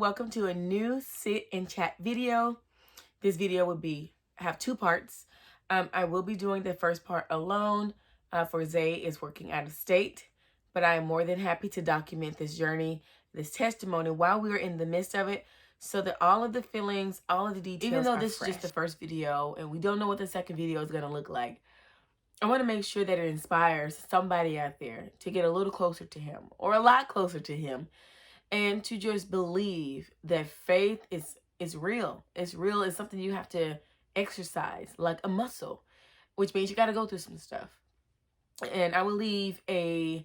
Welcome to a new sit and chat video. This video will have two parts. I will be doing the first part alone, for Zay is working out of state, but I am more than happy to document this journey, this testimony while we are in the midst of it, so that all of the feelings, all of the details, even though this is just the first video and we don't know what the second video is going to look like, I want to make sure that it inspires somebody out there to get a little closer to him or a lot closer to him, and to just believe that faith is real. It's real. It's something you have to exercise like a muscle, which means you got to go through some stuff. And I will leave a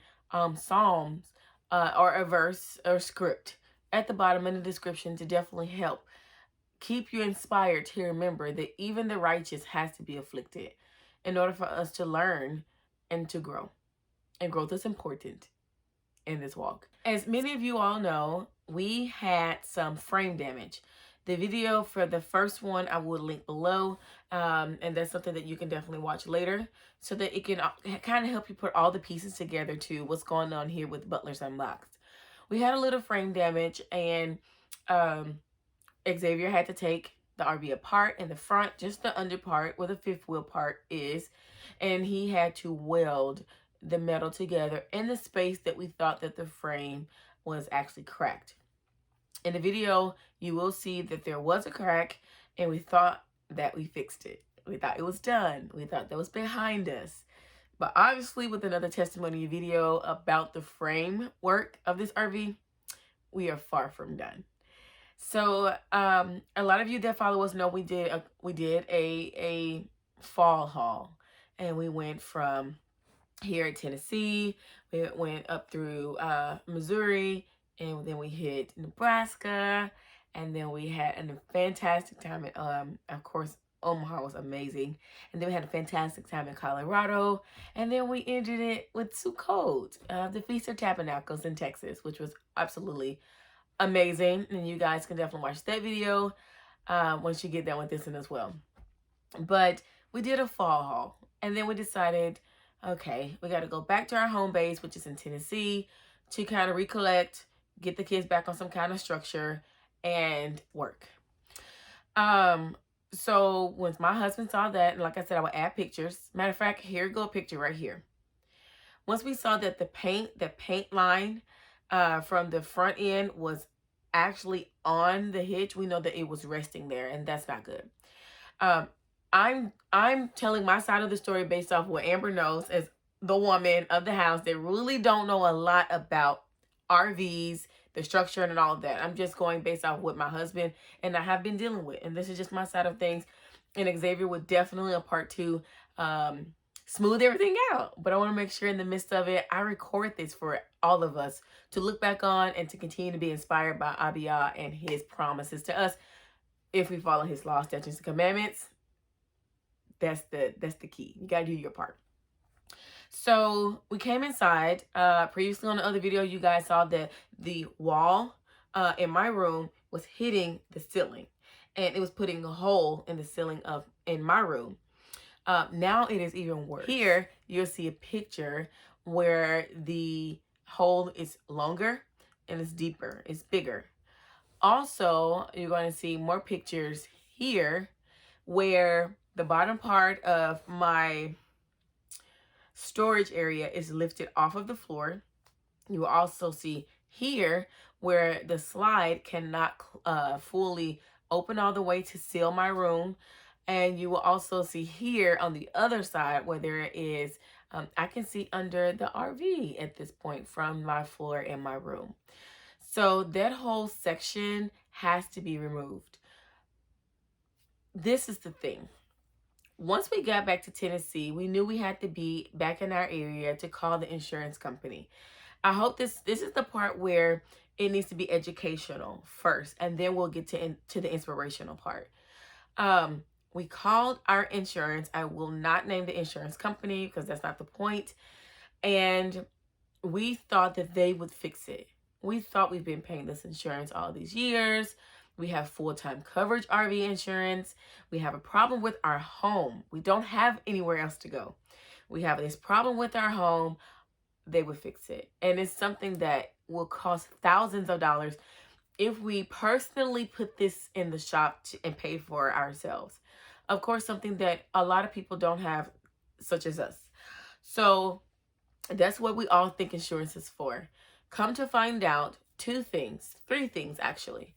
Psalms or a verse or script at the bottom in the description to definitely help keep you inspired to remember that even the righteous has to be afflicted in order for us to learn and to grow. And growth is important in this walk. As many of you all know, we had some frame damage. The video for the first one I will link below, and that's something that you can definitely watch later, so that it can kind of help you put all the pieces together to what's going on here with Butler's Unboxed. We had a little frame damage, and Xavier had to take the RV apart in the front, just the under part where the fifth wheel part is, and he had to weld the metal together in the space that we thought that the frame was actually cracked. In the video, you will see that there was a crack, and we thought that we fixed it. We thought it was done. We thought that was behind us. But obviously, with another testimony video about the framework of this RV, we are far from done. So a lot of you that follow us know we did a fall haul, and we went from here in Tennessee, we went up through Missouri, and then we hit Nebraska, and then we had a fantastic time at, of course, Omaha was amazing, and then we had a fantastic time in Colorado, and then we ended it with Sukkot, the Feast of Tabernacles in Texas, which was absolutely amazing, and you guys can definitely watch that video once you get done with this one as well. But we did a fall haul, and then we decided, okay, we got to go back to our home base, which is in Tennessee, to kind of recollect, get the kids back on some kind of structure, and work. So once my husband saw that, and like I said, I would add pictures. Matter of fact, here go a picture right here. Once we saw that the paint line from the front end was actually on the hitch, we know that it was resting there, and that's not good. I'm telling my side of the story based off what Amber knows as the woman of the house that really don't know a lot about RVs, the structure, and all of that. I'm just going based off what my husband and I have been dealing with, and this is just my side of things. And Xavier would definitely a part two smooth everything out, but I want to make sure in the midst of it, I record this for all of us to look back on and to continue to be inspired by Abiyah and his promises to us if we follow his law, statutes, and commandments. That's the key. You gotta do your part. So we came inside. Previously on the other video, you guys saw that the wall in my room was hitting the ceiling, and it was putting a hole in the ceiling in my room. Now it is even worse. Here you'll see a picture where the hole is longer and it's deeper, it's bigger. Also, you're going to see more pictures here where the bottom part of my storage area is lifted off of the floor. You will also see here where the slide cannot fully open all the way to seal my room. And you will also see here on the other side where there is, I can see under the RV at this point from my floor in my room. So that whole section has to be removed. This is the thing. Once we got back to Tennessee, we knew we had to be back in our area to call the insurance company. I hope this is the part where it needs to be educational first, and then we'll get to the inspirational part. We called our insurance. I will not name the insurance company because that's not the point. And we thought that they would fix it. We thought we've been paying this insurance all these years. We have full-time coverage RV insurance. We have a problem with our home. We don't have anywhere else to go. We have this problem with our home. They would fix it. And it's something that will cost thousands of dollars. if we personally put this in the shop and pay for it ourselves. Of course, something that a lot of people don't have, such as us. So that's what we all think insurance is for. Come to find out, three things actually.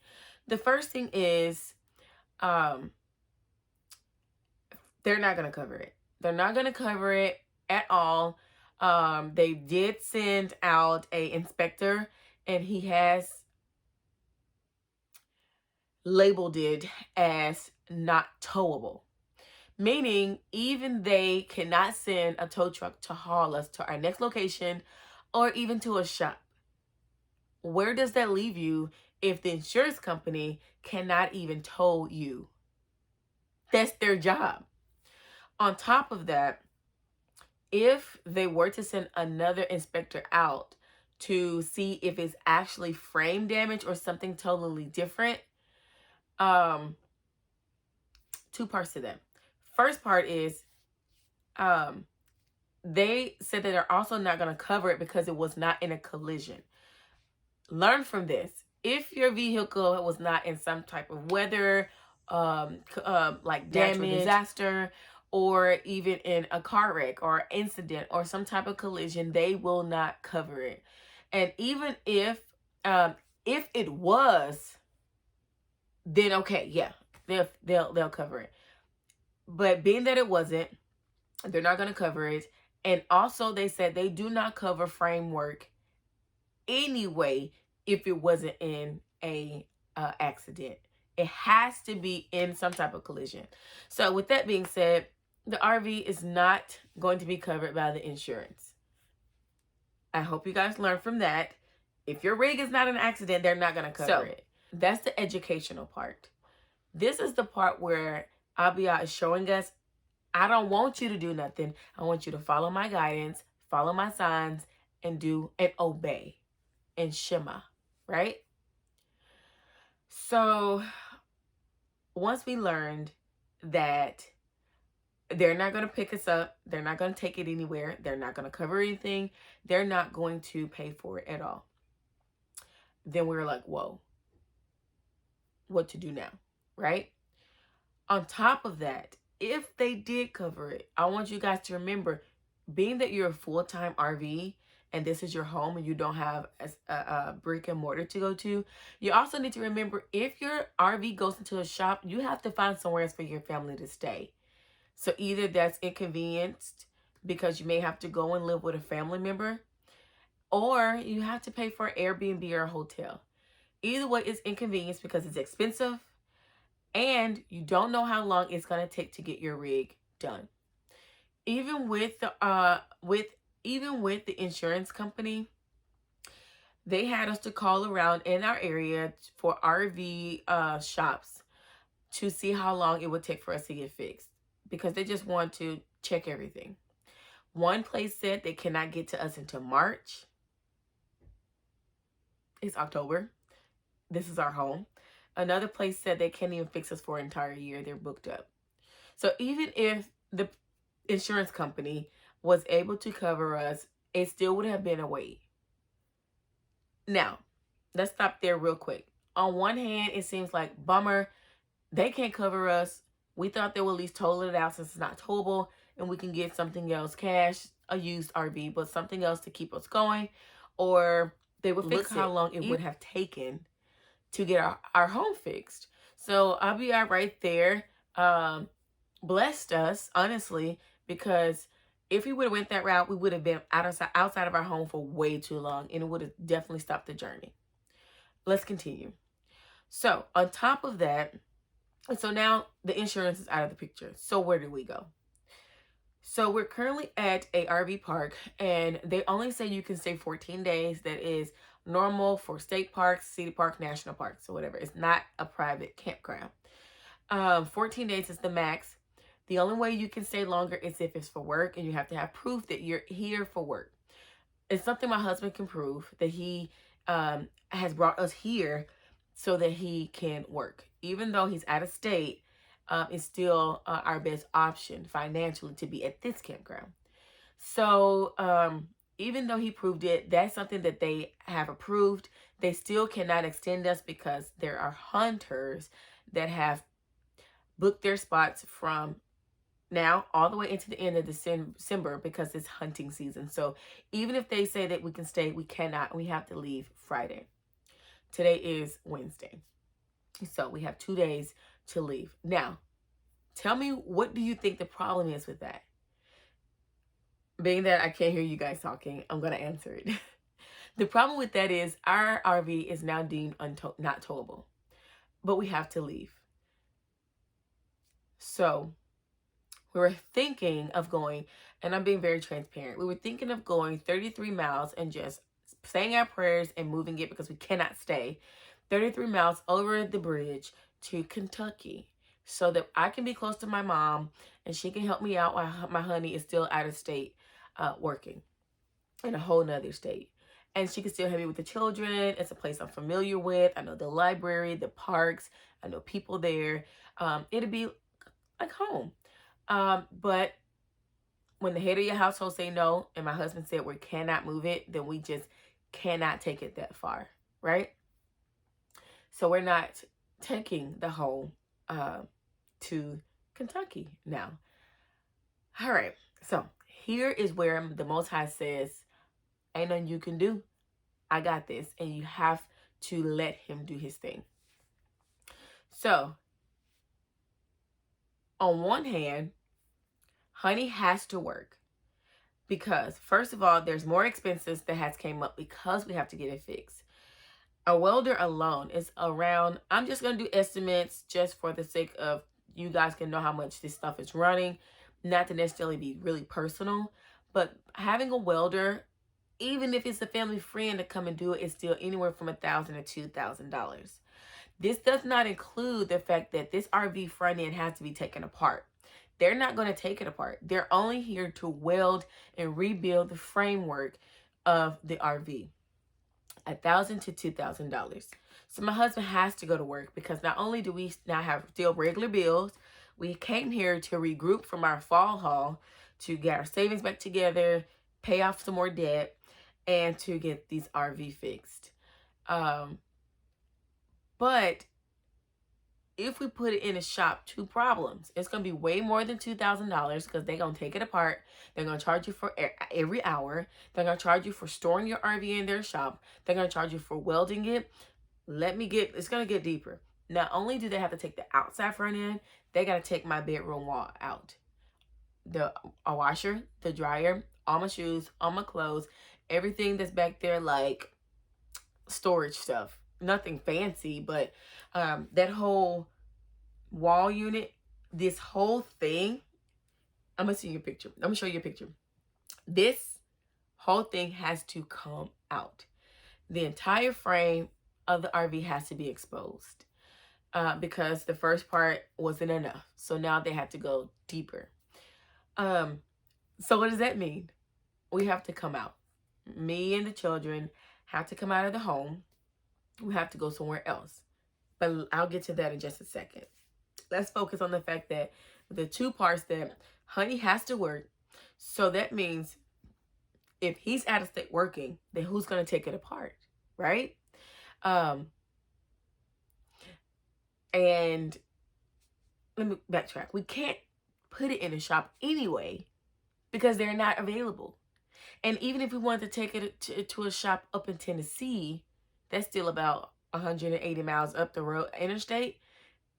The first thing is um, they're not going to cover it. They're not going to cover it at all. They did send out a inspector, and he has labeled it as not towable, meaning even they cannot send a tow truck to haul us to our next location or even to a shop. Where does that leave you if the insurance company cannot even tow you? That's their job. On top of that, if they were to send another inspector out to see if it's actually frame damage or something totally different, two parts to that. First part is they said that they're also not going to cover it because it was not in a collision. Learn from this. If your vehicle was not in some type of weather, like damage, disaster, or even in a car wreck or incident or some type of collision, they will not cover it. And even if it was, then okay, yeah, they'll cover it. But being that it wasn't, they're not going to cover it. And also, they said they do not cover framework anyway if it wasn't in a accident. It has to be in some type of collision. So with that being said, the RV is not going to be covered by the insurance. I hope you guys learned from that. If your rig is not an accident, they're not going to cover it. That's the educational part. This is the part where Abia is showing us, I don't want you to do nothing. I want you to follow my guidance, follow my signs, and do and obey. And Shema, right? So once we learned that they're not going to pick us up, they're not going to take it anywhere, they're not going to cover anything, they're not going to pay for it at all, then we were like, whoa, what to do now, right? On top of that, if they did cover it, I want you guys to remember, being that you're a full-time RV and this is your home and you don't have a brick and mortar to go to, you also need to remember, if your RV goes into a shop, you have to find somewhere else for your family to stay. So either that's inconvenienced because you may have to go and live with a family member, or you have to pay for an Airbnb or a hotel. Either way, it's inconvenience because it's expensive and you don't know how long it's going to take to get your rig done. Even with the insurance company, they had us to call around in our area for RV shops to see how long it would take for us to get fixed, because they just want to check everything. One place said they cannot get to us until March. It's October. This is our home. Another place said they can't even fix us for an entire year. They're booked up. So even if the insurance company was able to cover us, it still would have been a wait. Now, let's stop there real quick. On one hand, it seems like, bummer, they can't cover us. We thought they would at least total it out since it's not towable, and we can get something else, cash, a used RV, but something else to keep us going. Or they would fix how long it would have taken to get our home fixed. So RBI right there blessed us, honestly, because if we would have went that route, we would have been outside of our home for way too long, and it would have definitely stopped the journey. Let's continue. So on top of that, so now the insurance is out of the picture. So where do we go? So we're currently at a RV park, and they only say you can stay 14 days. That is normal for state parks, city park, national parks, or whatever. It's not a private campground. 14 days is the max. The only way you can stay longer is if it's for work, and you have to have proof that you're here for work. It's something my husband can prove, that he has brought us here so that he can work. Even though he's out of state, it's still our best option financially to be at this campground. So even though he proved it, that's something that they have approved. They still cannot extend us because there are hunters that have booked their spots from now all the way into the end of December because it's hunting season. So even if they say that we can stay, we cannot. We have to leave Friday. Today is Wednesday. So we have 2 days to leave. Now, tell me, what do you think the problem is with that? Being that I can't hear you guys talking, I'm going to answer it. The problem with that is our RV is now deemed not towable, but we have to leave. So we were thinking of going, and I'm being very transparent, we were thinking of going 33 miles and just saying our prayers and moving it because we cannot stay 33 miles over the bridge to Kentucky so that I can be close to my mom and she can help me out while my honey is still out of state working in a whole nother state. And she can still help me with the children. It's a place I'm familiar with. I know the library, the parks. I know people there. It'll be like home. But when the head of your household say no, and my husband said we cannot move it, then we just cannot take it that far, right? So we're not taking the home to Kentucky now. All right. So here is where the Most High says, ain't nothing you can do. I got this. And you have to let him do his thing. So on one hand, honey has to work because, first of all, there's more expenses that has came up because we have to get it fixed. A welder alone is around, I'm just going to do estimates just for the sake of you guys can know how much this stuff is running. Not to necessarily be really personal, but having a welder, even if it's a family friend to come and do it, is still anywhere from $1,000 to $2,000. This does not include the fact that this RV front end has to be taken apart. They're not going to take it apart. They're only here to weld and rebuild the framework of the RV. $1,000 to $2,000. So my husband has to go to work because not only do we now have still regular bills, we came here to regroup from our fall haul, to get our savings back together, pay off some more debt, and to get these RV fixed. But if we put it in a shop, 2 problems. It's going to be way more than $2,000 because they're going to take it apart. They're going to charge you for every hour. They're going to charge you for storing your RV in their shop. They're going to charge you for welding it. It's going to get deeper. Not only do they have to take the outside front end, they got to take my bedroom wall out. A washer, the dryer, all my shoes, all my clothes, everything that's back there, like storage stuff. Nothing fancy, but that whole wall unit, this whole thing, I'm gonna see your picture. I'm gonna show you a picture. This whole thing has to come out. The entire frame of the RV has to be exposed because the first part wasn't enough. So now they have to go deeper. So what does that mean? We have to come out. Me and the children have to come out of the home. We have to go somewhere else. But I'll get to that in just a second. Let's focus on the fact that the 2 parts that honey has to work. So that means if he's out of state working, then who's going to take it apart, right? And let me backtrack. We can't put it in a shop anyway because they're not available. And even if we wanted to take it to a shop up in Tennessee, that's still about 180 miles up the road interstate.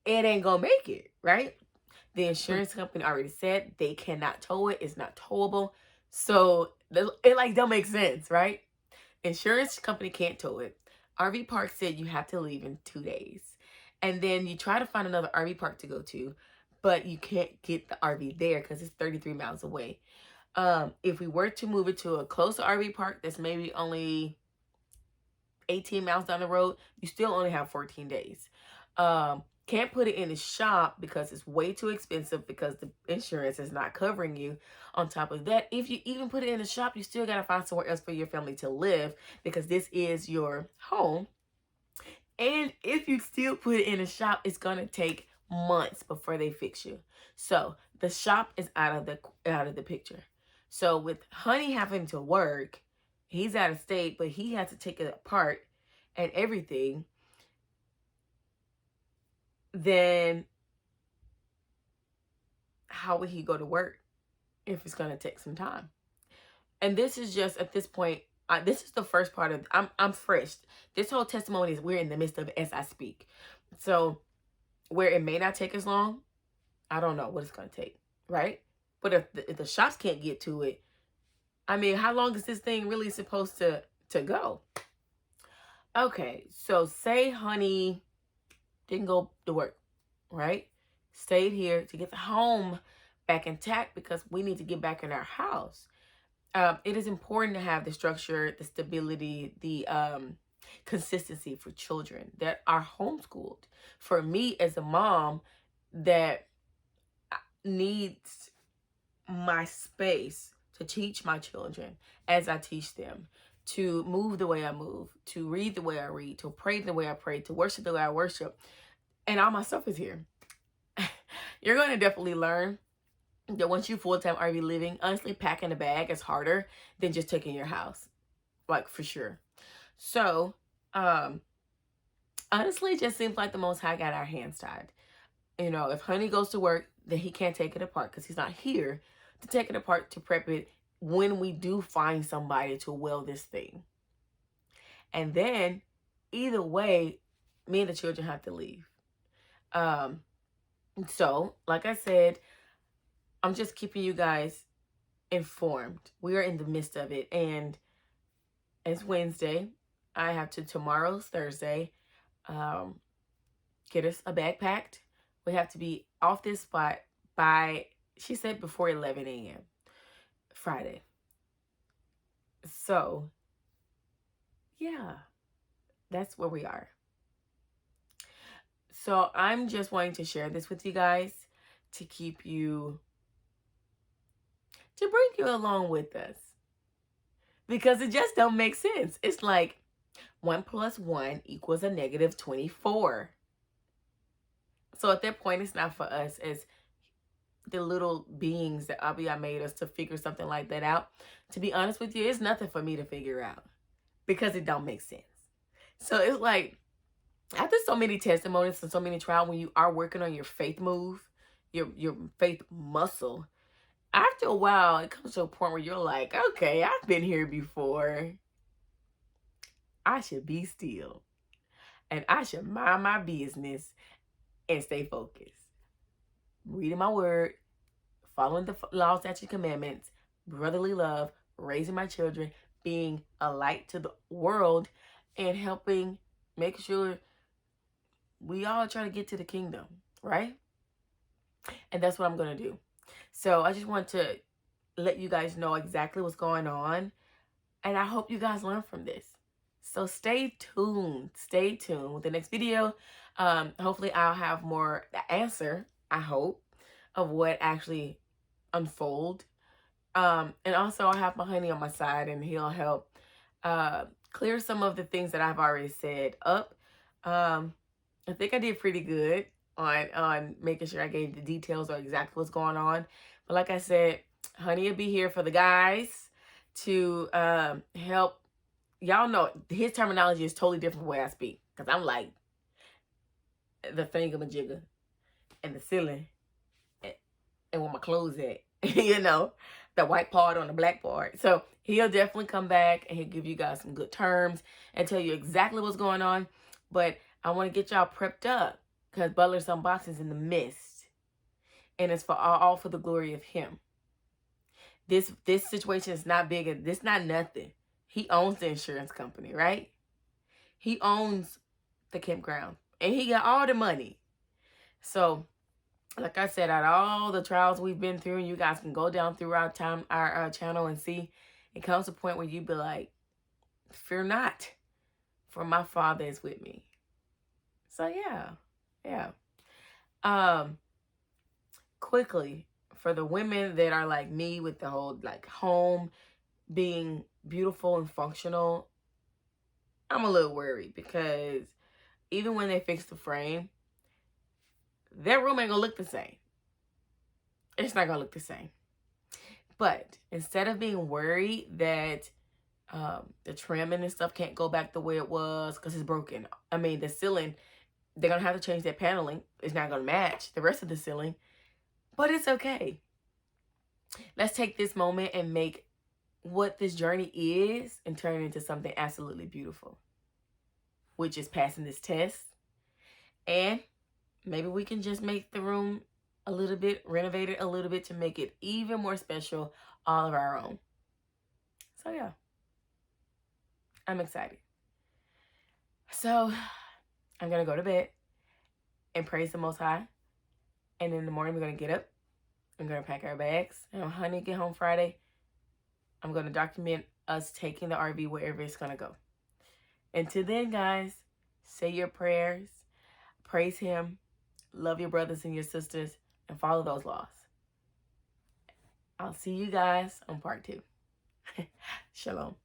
It ain't gonna make it, right? The insurance company already said they cannot tow it. It's not towable. So it like don't make sense, right? Insurance company can't tow it. RV park said you have to leave in 2 days. And then you try to find another RV park to go to, but you can't get the RV there because it's 33 miles away. If we were to move it to a closer RV park that's maybe only 18 miles down the road, you still only have 14 days. Can't put it in a shop because it's way too expensive because the insurance is not covering you. On top of that, if you even put it in a shop, you still got to find somewhere else for your family to live because this is your home. And if you still put it in a shop, it's going to take months before they fix you. So the shop is out of the picture. So with honey having to work, He's out of state, but he has to take it apart and everything. Then how would he go to work if it's going to take some time? And this is just at this point, this is the first part of, I'm fresh. This whole testimony is we're in the midst of it as I speak. So where it may not take as long, I don't know what it's going to take, right? But if the shops can't get to it, I mean, how long is this thing really supposed to go? Okay, so say honey didn't go to work, right? Stayed here to get the home back intact because we need to get back in our house. It is important to have the structure, the stability, the consistency for children that are homeschooled. For me as a mom that needs my space to teach my children as I teach them, to move the way I move, to read the way I read, to pray the way I pray, to worship the way I worship, and all my stuff is here. You're going to definitely learn that once you full-time RV living, honestly, packing a bag is harder than just taking your house, like for sure. So, honestly, it just seems like the Most High got our hands tied. You know, if honey goes to work, then he can't take it apart because he's not here to take it apart to prep it when we do find somebody to weld this thing. And then, either way, me and the children have to leave. So, like I said, I'm just keeping you guys informed. We are in the midst of it. And it's Wednesday. I have to, tomorrow's Thursday, get us a bag packed. We have to be off this spot by, she said, before 11 a.m. Friday. So, yeah, that's where we are. So I'm just wanting to share this with you guys to keep you, to bring you along with us. Because it just don't make sense. It's like 1 + 1 = a negative 24. So at that point, it's not for us as the little beings that Abiyah made us to figure something like that out. To be honest with you, it's nothing for me to figure out because it don't make sense. So it's like, after so many testimonies and so many trials, when you are working on your faith move, your faith muscle, after a while, it comes to a point where you're like, okay, I've been here before. I should be still. And I should mind my business and stay focused. Reading my word, following the laws, statutes, commandments, brotherly love, raising my children, being a light to the world, and helping make sure we all try to get to the kingdom, right? And that's what I'm going to do. So I just want to let you guys know exactly what's going on. And I hope you guys learn from this. So stay tuned. Stay tuned with the next video. Hopefully I'll have more answer, I hope, of what actually unfold. And also I'll have my honey on my side and he'll help clear some of the things that I've already said up. I think I did pretty good on making sure I gave the details of exactly what's going on. But like I said, honey will be here for the guys to help. Y'all know his terminology is totally different from the way I speak. Because I'm like the thingamajigger and the ceiling and where my clothes at. You know, the white part on the black part. So he'll definitely come back and he'll give you guys some good terms and tell you exactly what's going on. But I want to get y'all prepped up because Butler's Unboxing is in the midst. And it's for all for the glory of him. This situation is not big. This not nothing. He owns the insurance company, right? He owns the campground. And he got all the money. So, like I said, out of all the trials we've been through, and you guys can go down through our channel and see, it comes to a point where you be like, fear not, for my Father is with me. So yeah. Quickly, for the women that are like me with the whole like home being beautiful and functional, I'm a little worried because even when they fix the frame, their room ain't gonna look the same. It's not gonna look the same. But instead of being worried that The trimming and stuff can't go back the way it was because it's broken. I mean, the ceiling, they're going to have to change that paneling. It's not going to match the rest of the ceiling, but it's okay. Let's take this moment and make what this journey is and turn it into something absolutely beautiful, which is passing this test. And maybe we can just make the room a little bit, renovate it a little bit to make it even more special, all of our own. So yeah, I'm excited. So I'm going to go to bed and praise the Most High. And in the morning, we're going to get up. I'm going to pack our bags. And when honey get home Friday, I'm going to document us taking the RV wherever it's going to go. Until then, guys, say your prayers, praise Him, love your brothers and your sisters, and follow those laws. I'll see you guys on part 2. Shalom.